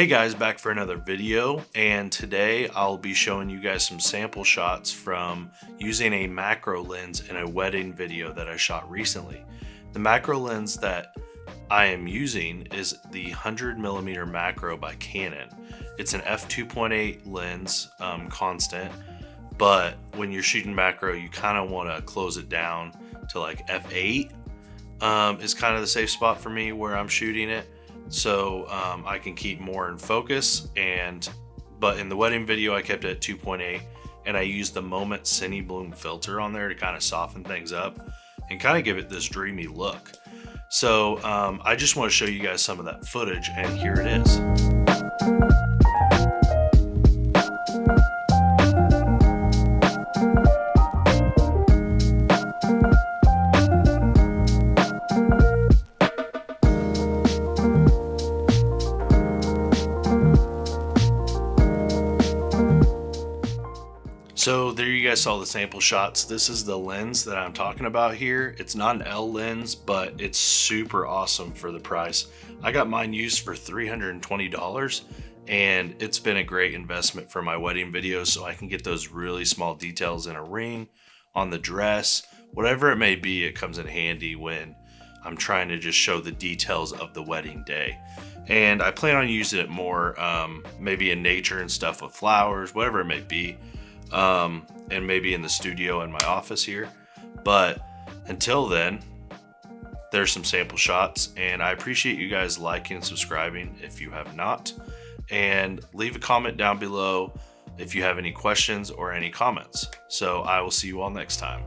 Hey guys, back for another video, and today I'll be showing you guys some sample shots from using a macro lens in a wedding video that I shot recently. The macro lens that I am using is the 100mm macro by Canon. It's an f2.8 lens, constant, but when you're shooting macro you kind of want to close it down to like f8 is kind of the safe spot for me where I'm shooting it. So I can keep more in focus, but in the wedding video I kept it at 2.8, and I used the Moment Cine Bloom filter on there to kind of soften things up and kind of give it this dreamy look. So I just want to show you guys some of that footage, and here it is. So there you guys saw the sample shots. This is the lens that I'm talking about here. It's not an L lens, but it's super awesome for the price. I got mine used for $320, and it's been a great investment for my wedding videos, so I can get those really small details in a ring, on the dress, whatever it may be. It comes in handy when I'm trying to just show the details of the wedding day. And I plan on using it more, maybe in nature and stuff with flowers, whatever it may be. And maybe in the studio in my office here. But until then, there's some sample shots, and I appreciate you guys liking and subscribing if you have not, and leave a comment down below if you have any questions or any comments. So I will see you all next time.